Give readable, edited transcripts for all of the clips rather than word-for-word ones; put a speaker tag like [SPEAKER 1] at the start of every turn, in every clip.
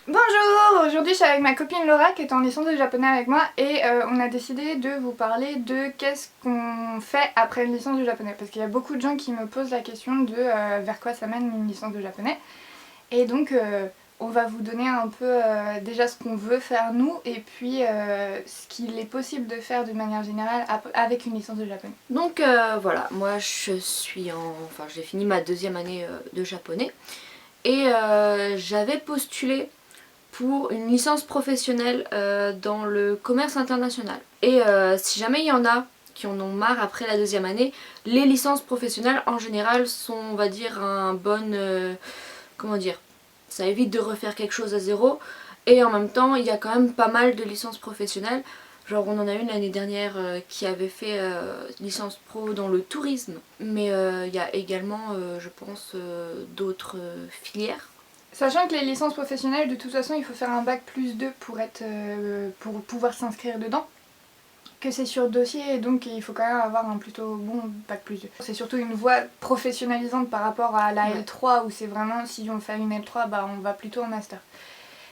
[SPEAKER 1] Bonjour! Aujourd'hui je suis avec ma copine Laura qui est en licence de japonais avec moi et on a décidé de vous parler de qu'est-ce qu'on fait après une licence de japonais, parce qu'il y a beaucoup de gens qui me posent la question de vers quoi ça mène une licence de japonais, et donc on va vous donner un peu déjà ce qu'on veut faire nous et puis ce qu'il est possible de faire d'une manière générale avec une licence de japonais.
[SPEAKER 2] Donc voilà, moi je suis enfin j'ai fini ma deuxième année de japonais et j'avais postulé pour une licence professionnelle dans le commerce international. Et si jamais il y en a qui en ont marre après la deuxième année, les licences professionnelles en général sont, on va dire, un bon... comment dire, ça évite de refaire quelque chose à zéro, et en même temps il y a quand même pas mal de licences professionnelles. Genre on en a une l'année dernière qui avait fait licence pro dans le tourisme, mais il y a également je pense d'autres filières.
[SPEAKER 1] Sachant que les licences professionnelles, de toute façon, il faut faire un bac plus 2 pour pouvoir s'inscrire dedans. Que c'est sur dossier et donc il faut quand même avoir un plutôt bon bac plus 2. C'est surtout une voie professionnalisante par rapport à la L3 où c'est vraiment si on fait une L3 bah on va plutôt en master.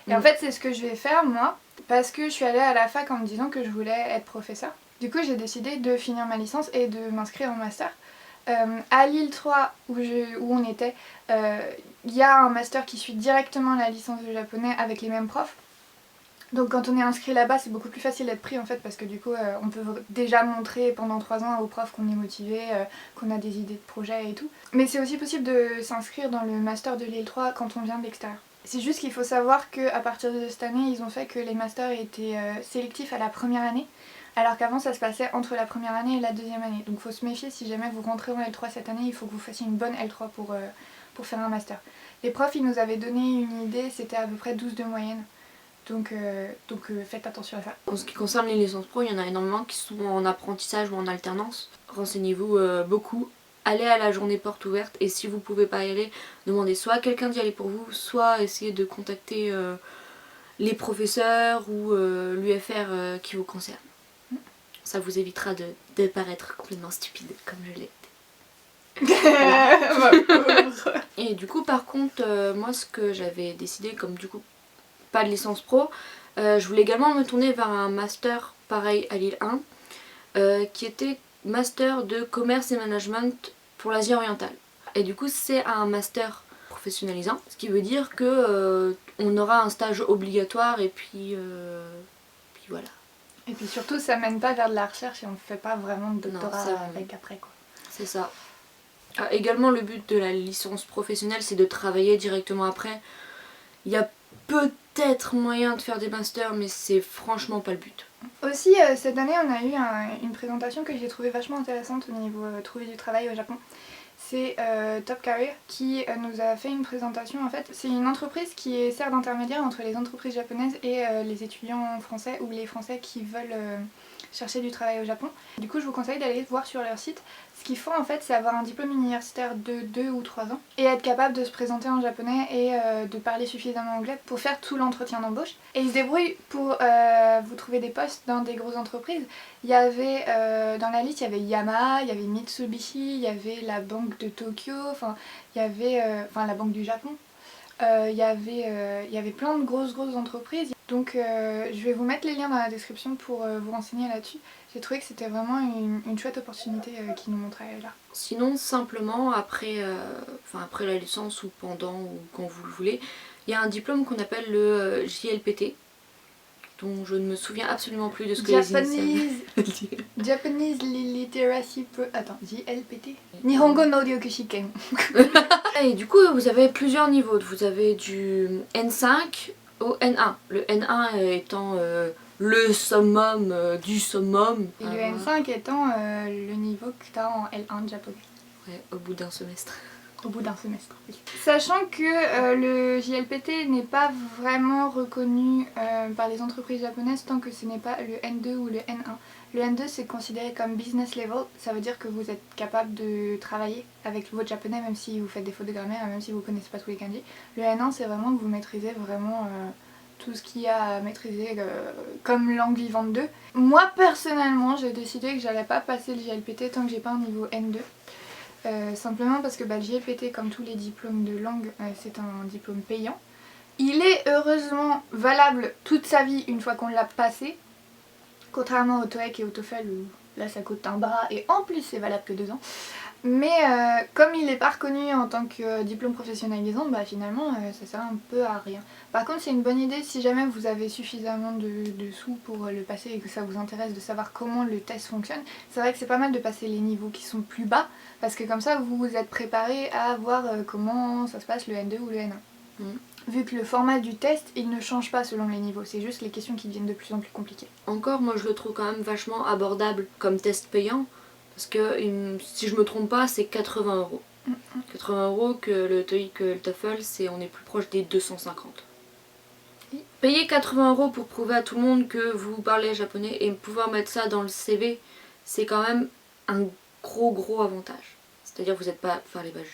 [SPEAKER 1] Et en fait c'est ce que je vais faire moi parce que je suis allée à la fac en me disant que je voulais être professeur. Du coup j'ai décidé de finir ma licence et de m'inscrire en master. À Lille 3 où on était, il y a un master qui suit directement la licence de japonais avec les mêmes profs. Donc quand on est inscrit là-bas c'est beaucoup plus facile d'être pris en fait parce que du coup on peut déjà montrer pendant 3 ans aux profs qu'on est motivé, qu'on a des idées de projet et tout. Mais c'est aussi possible de s'inscrire dans le master de Lille 3 quand on vient de l'extérieur. C'est juste qu'il faut savoir qu'à partir de cette année ils ont fait que les masters étaient sélectifs à la première année, alors qu'avant ça se passait entre la première année et la deuxième année. Donc il faut se méfier, si jamais vous rentrez en L3 cette année, il faut que vous fassiez une bonne L3 pour faire un master. Les profs ils nous avaient donné une idée, c'était à peu près 12 de moyenne. Donc faites attention à ça.
[SPEAKER 2] En ce qui concerne les licences pro, il y en a énormément qui sont en apprentissage ou en alternance. Renseignez-vous beaucoup. Allez à la journée porte ouverte et si vous pouvez pas y aller, demandez soit à quelqu'un d'y aller pour vous, soit essayez de contacter les professeurs ou l'UFR qui vous concerne. Ça vous évitera de paraître complètement stupide comme je l'ai. Et du coup par contre moi ce que j'avais décidé, comme du coup pas de licence pro, je voulais également me tourner vers un master pareil à Lille 1 qui était master de commerce et management pour l'Asie orientale. Et du coup c'est un master professionnalisant, ce qui veut dire que on aura un stage obligatoire et puis voilà.
[SPEAKER 1] Et puis surtout ça mène pas vers de la recherche et on ne fait pas vraiment de doctorat avec après quoi.
[SPEAKER 2] C'est ça. Également le but de la licence professionnelle c'est de travailler directement après. Il y a peut-être moyen de faire des masters mais c'est franchement pas le but.
[SPEAKER 1] Aussi cette année on a eu une présentation que j'ai trouvée vachement intéressante au niveau trouver du travail au Japon. C'est Top Career qui nous a fait une présentation en fait. C'est une entreprise qui sert d'intermédiaire entre les entreprises japonaises et les étudiants français ou les français qui veulent chercher du travail au Japon. Du coup je vous conseille d'aller voir sur leur site. Ce qu'ils font en fait c'est avoir un diplôme universitaire de 2 ou 3 ans et être capable de se présenter en japonais et de parler suffisamment anglais pour faire tout l'entretien d'embauche. Et ils se débrouillent pour vous trouver des postes dans des grosses entreprises. Il y avait dans la liste il y avait Yamaha, il y avait Mitsubishi, il y avait la banque de Tokyo, enfin il y avait la banque du Japon. Il y avait plein de grosses entreprises. Donc je vais vous mettre les liens dans la description pour vous renseigner là-dessus. J'ai trouvé que c'était vraiment une chouette opportunité qui nous montrait là.
[SPEAKER 2] Sinon simplement après la licence ou pendant ou quand vous le voulez, il y a un diplôme qu'on appelle le JLPT, dont je ne me souviens absolument plus de ce que
[SPEAKER 1] Japanese Literacy Pro... Attends, JLPT Nihongo no Ryokushiken.
[SPEAKER 2] Et du coup vous avez plusieurs niveaux, vous avez du N5 au N1. Le N1 étant le summum du summum.
[SPEAKER 1] Et le N5 étant le niveau que tu as en L1 de japonais.
[SPEAKER 2] Ouais, au bout d'un semestre.
[SPEAKER 1] Au bout d'un semestre, oui. Sachant que le JLPT n'est pas vraiment reconnu par les entreprises japonaises tant que ce n'est pas le N2 ou le N1. Le N2 c'est considéré comme business level, ça veut dire que vous êtes capable de travailler avec votre japonais même si vous faites des fautes de grammaire, même si vous connaissez pas tous les kanji. Le N1 c'est vraiment que vous maîtrisez vraiment tout ce qu'il y a à maîtriser comme langue vivante 2. Moi personnellement j'ai décidé que j'allais pas passer le JLPT tant que j'ai pas un niveau N2. Simplement parce que le JLPT, comme tous les diplômes de langue, c'est un diplôme payant Il est heureusement valable toute sa vie une fois qu'on l'a passé, contrairement au TOEIC et au TOEFL où là ça coûte un bras et en plus c'est valable que 2 ans. Mais comme il n'est pas reconnu en tant que diplôme professionnalisant, bah finalement ça sert un peu à rien. Par contre c'est une bonne idée si jamais vous avez suffisamment de sous pour le passer et que ça vous intéresse de savoir comment le test fonctionne. C'est vrai que c'est pas mal de passer les niveaux qui sont plus bas parce que comme ça vous êtes préparé à voir comment ça se passe le N2 ou le N1. Vu que le format du test il ne change pas selon les niveaux, c'est juste les questions qui deviennent de plus en plus compliquées.
[SPEAKER 2] Encore moi je le trouve quand même vachement abordable comme test payant. Parce que si je me trompe pas, c'est 80 €. 80 € que le TOEIC, le TOEFL, on est plus proche des 250. Oui. Payer 80 € pour prouver à tout le monde que vous parlez japonais et pouvoir mettre ça dans le CV, c'est quand même un gros avantage. C'est-à-dire que vous n'êtes pas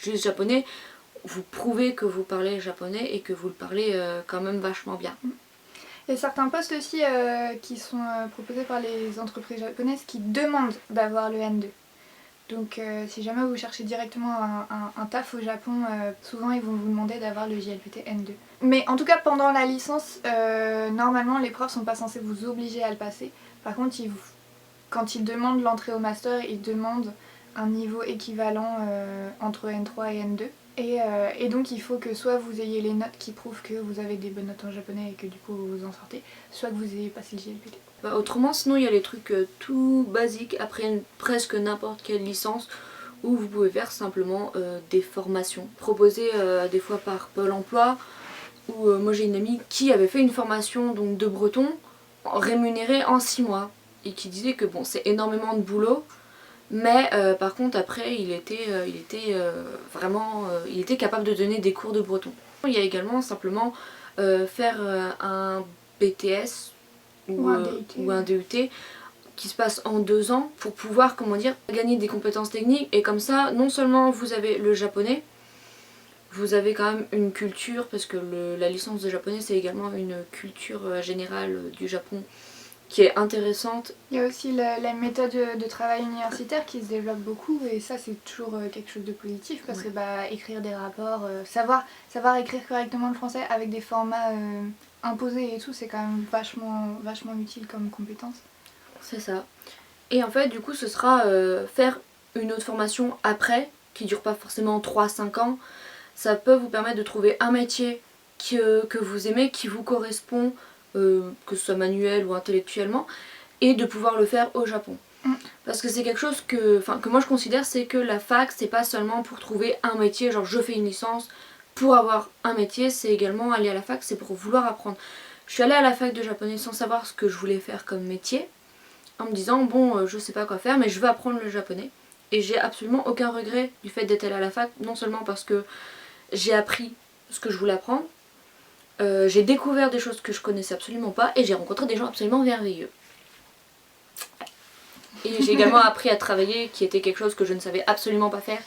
[SPEAKER 2] juste japonais, vous prouvez que vous parlez japonais et que vous le parlez quand même vachement bien.
[SPEAKER 1] Il y a certains postes aussi qui sont proposés par les entreprises japonaises qui demandent d'avoir le N2. Donc si jamais vous cherchez directement un taf au Japon, souvent ils vont vous demander d'avoir le JLPT N2. Mais en tout cas pendant la licence, normalement les profs sont pas censés vous obliger à le passer. Par contre quand ils demandent l'entrée au master, ils demandent un niveau équivalent entre N3 et N2. Et donc il faut que soit vous ayez les notes qui prouvent que vous avez des bonnes notes en japonais et que du coup vous en sortez, soit que vous ayez passé le JLPT.
[SPEAKER 2] Autrement sinon il y a les trucs tout basiques après presque n'importe quelle licence où vous pouvez faire simplement des formations proposées des fois par Pôle emploi. Où moi j'ai une amie qui avait fait une formation donc, de breton rémunérée en 6 mois et qui disait que bon c'est énormément de boulot. Mais par contre après il était capable de donner des cours de breton. Il y a également simplement faire un BTS ou un DUT qui se passe en 2 ans pour pouvoir gagner des compétences techniques et comme ça non seulement vous avez le japonais, vous avez quand même une culture parce que la licence de japonais c'est également une culture générale du Japon qui est intéressante.
[SPEAKER 1] Il y a aussi la méthode de travail universitaire qui se développe beaucoup et ça c'est toujours quelque chose de positif parce que écrire des rapports, savoir écrire correctement le français avec des formats imposés et tout c'est quand même vachement utile comme compétence.
[SPEAKER 2] C'est ça. Et en fait du coup ce sera faire une autre formation après qui dure pas forcément 3-5 ans. Ça peut vous permettre de trouver un métier que vous aimez, qui vous correspond, que ce soit manuel ou intellectuellement, et de pouvoir le faire au Japon. Parce que c'est quelque chose que moi je considère, c'est que la fac, c'est pas seulement pour trouver un métier, genre je fais une licence pour avoir un métier, c'est également aller à la fac, c'est pour vouloir apprendre. Je suis allée à la fac de japonais sans savoir ce que je voulais faire comme métier, en me disant bon je sais pas quoi faire mais je veux apprendre le japonais. Et j'ai absolument aucun regret du fait d'être allée à la fac, non seulement parce que j'ai appris ce que je voulais apprendre, j'ai découvert des choses que je connaissais absolument pas et j'ai rencontré des gens absolument merveilleux. Et j'ai également appris à travailler qui était quelque chose que je ne savais absolument pas faire.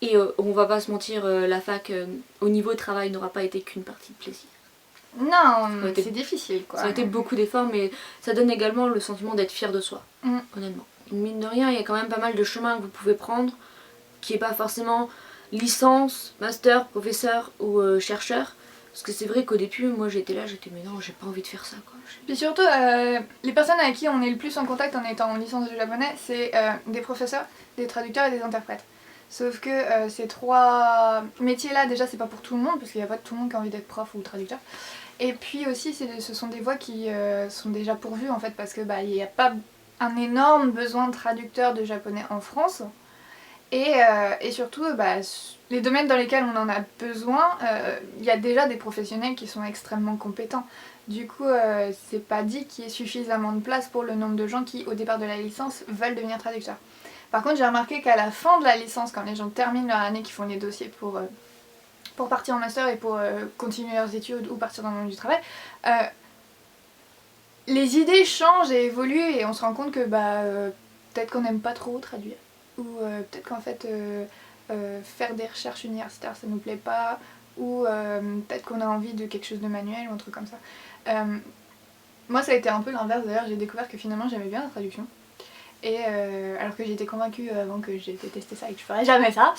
[SPEAKER 2] Et on va pas se mentir, la fac au niveau travail n'aura pas été qu'une partie de plaisir.
[SPEAKER 1] Non, c'est difficile quoi.
[SPEAKER 2] Ça a été beaucoup d'efforts mais ça donne également le sentiment d'être fier de soi, honnêtement. Mine de rien, il y a quand même pas mal de chemins que vous pouvez prendre qui n'est pas forcément licence, master, professeur ou chercheur. Parce que c'est vrai qu'au début, moi j'étais là, mais non, j'ai pas envie de faire ça quoi.
[SPEAKER 1] Puis surtout, les personnes avec qui on est le plus en contact en étant en licence de japonais, c'est des professeurs, des traducteurs et des interprètes. Sauf que ces 3 métiers-là, déjà c'est pas pour tout le monde, parce qu'il n'y a pas tout le monde qui a envie d'être prof ou traducteur. Et puis aussi, ce sont des voies qui sont déjà pourvues en fait, parce que il n'y a pas un énorme besoin de traducteurs de japonais en France. Et surtout, les domaines dans lesquels on en a besoin, il y a déjà des professionnels qui sont extrêmement compétents. Du coup, c'est pas dit qu'il y ait suffisamment de place pour le nombre de gens qui, au départ de la licence, veulent devenir traducteurs. Par contre, j'ai remarqué qu'à la fin de la licence, quand les gens terminent leur année, qui font les dossiers pour partir en master et pour continuer leurs études ou partir dans le monde du travail, les idées changent et évoluent et on se rend compte que peut-être qu'on n'aime pas trop traduire. Ou peut-être qu'en fait faire des recherches universitaires ça nous plaît pas, ou peut-être qu'on a envie de quelque chose de manuel ou un truc comme ça. Moi ça a été un peu l'inverse d'ailleurs, j'ai découvert que finalement j'aimais bien la traduction. Et alors que j'étais convaincue avant que j'ai détesté ça et que je ferais jamais ça.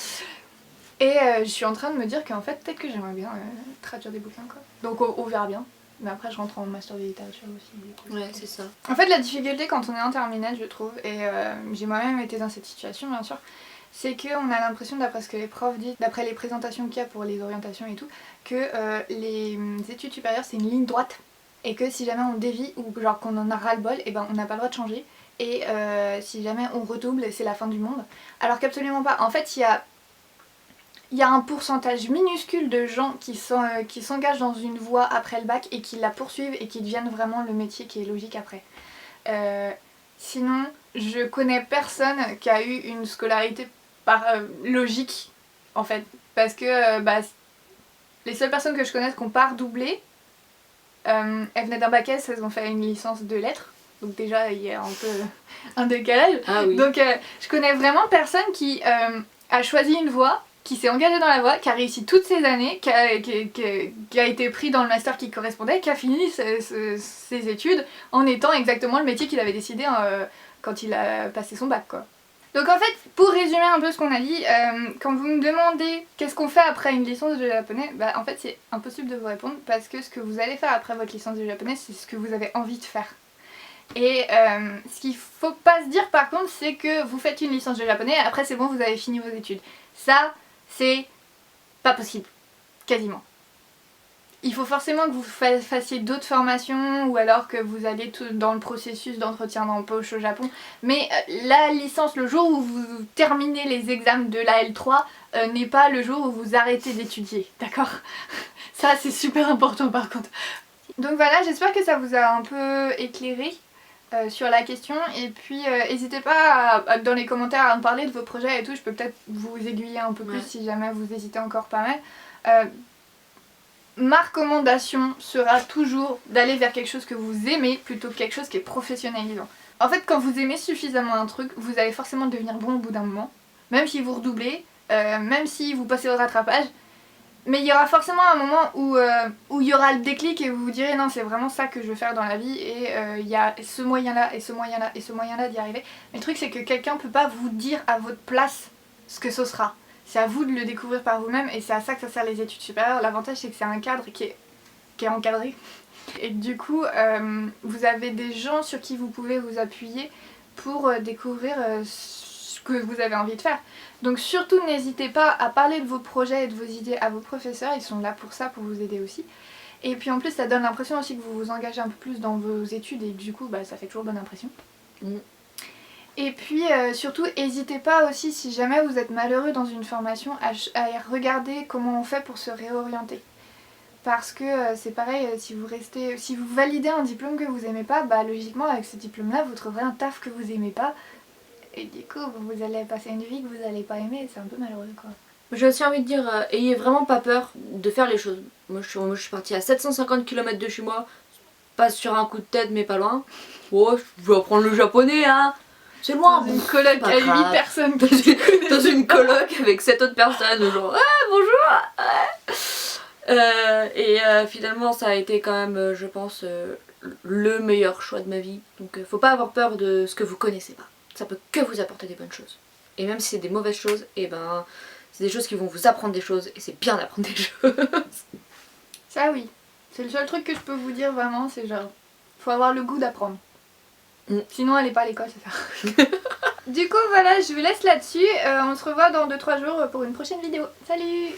[SPEAKER 1] Et je suis en train de me dire qu'en fait peut-être que j'aimerais bien traduire des bouquins quoi. Donc on verra bien. Mais après je rentre en master de littérature aussi.
[SPEAKER 2] Ouais, c'est ça.
[SPEAKER 1] En fait la difficulté quand on est en terminale je trouve, et j'ai moi-même été dans cette situation bien sûr, c'est qu'on a l'impression d'après ce que les profs disent, d'après les présentations qu'il y a pour les orientations et tout, que les études supérieures c'est une ligne droite. Et que si jamais on dévie ou genre qu'on en a ras-le-bol, et ben on n'a pas le droit de changer. Et si jamais on redouble c'est la fin du monde. Alors qu'absolument pas. En fait il y a un pourcentage minuscule de gens qui s'engagent dans une voie après le bac et qui la poursuivent et qui deviennent vraiment le métier qui est logique après. Sinon, je connais personne qui a eu une scolarité logique en fait. Parce que les seules personnes que je connaisse qui n'ont pas redoublé, elles venaient d'un bac S, elles ont fait une licence de lettres. Donc déjà il y a un peu un décalage.
[SPEAKER 2] Ah oui.
[SPEAKER 1] Donc je connais vraiment personne qui a choisi une voie, qui s'est engagé dans la voie, qui a réussi toutes ces années, qui a été pris dans le master qui correspondait, qui a fini ses études en étant exactement le métier qu'il avait décidé quand il a passé son bac quoi. Donc en fait, pour résumer un peu ce qu'on a dit, quand vous me demandez qu'est-ce qu'on fait après une licence de japonais, en fait c'est impossible de vous répondre parce que ce que vous allez faire après votre licence de japonais, c'est ce que vous avez envie de faire. Et ce qu'il faut pas se dire par contre, c'est que vous faites une licence de japonais et après c'est bon, vous avez fini vos études. Ça, c'est pas possible, quasiment. Il faut forcément que vous fassiez d'autres formations ou alors que vous allez tout dans le processus d'entretien d'embauche au Japon. Mais la licence, le jour où vous terminez les examens de la L3, n'est pas le jour où vous arrêtez d'étudier, d'accord? Ça c'est super important par contre. Donc voilà, j'espère que ça vous a un peu éclairé sur la question et puis n'hésitez pas dans les commentaires à me parler de vos projets et tout, je peux peut-être vous aiguiller un peu plus si jamais vous hésitez encore pas mal. Ma recommandation sera toujours d'aller vers quelque chose que vous aimez plutôt que quelque chose qui est professionnalisant. En fait quand vous aimez suffisamment un truc, vous allez forcément devenir bon au bout d'un moment, même si vous redoublez, même si vous passez au rattrapage. Mais il y aura forcément un moment où il y aura le déclic et vous vous direz non c'est vraiment ça que je veux faire dans la vie et il y a ce moyen là et ce moyen là et ce moyen là d'y arriver. Mais le truc c'est que quelqu'un peut pas vous dire à votre place ce que ce sera. C'est à vous de le découvrir par vous-même et c'est à ça que ça sert les études supérieures. L'avantage c'est que c'est un cadre qui est encadré. Et du coup vous avez des gens sur qui vous pouvez vous appuyer pour découvrir ce que vous avez envie de faire. Donc surtout n'hésitez pas à parler de vos projets et de vos idées à vos professeurs, ils sont là pour ça, pour vous aider aussi. Et puis en plus ça donne l'impression aussi que vous vous engagez un peu plus dans vos études et du coup ça fait toujours bonne impression. Et puis surtout n'hésitez pas aussi si jamais vous êtes malheureux dans une formation à regarder comment on fait pour se réorienter. Parce que c'est pareil, si vous validez un diplôme que vous aimez pas, logiquement avec ce diplôme là vous trouverez un taf que vous aimez pas. Et du coup, vous allez passer une vie que vous allez pas aimer, c'est un peu malheureux quoi.
[SPEAKER 2] J'ai aussi envie de dire, ayez vraiment pas peur de faire les choses. Moi je suis partie à 750 km de chez moi, pas sur un coup de tête mais pas loin. Oh, je vais apprendre le japonais hein. C'est loin.
[SPEAKER 1] Dans une coloc à 8 personnes.
[SPEAKER 2] Dans une coloc avec 7 autres personnes, genre bonjour. Et finalement ça a été quand même, je pense, le meilleur choix de ma vie. Donc faut pas avoir peur de ce que vous connaissez pas. Ça peut que vous apporter des bonnes choses. Et même si c'est des mauvaises choses, c'est des choses qui vont vous apprendre des choses et c'est bien d'apprendre des choses.
[SPEAKER 1] Ça oui. C'est le seul truc que je peux vous dire vraiment, c'est genre, faut avoir le goût d'apprendre. Sinon allez pas à l'école, ça sert. Du coup voilà, je vous laisse là-dessus. On se revoit dans 2-3 jours pour une prochaine vidéo. Salut!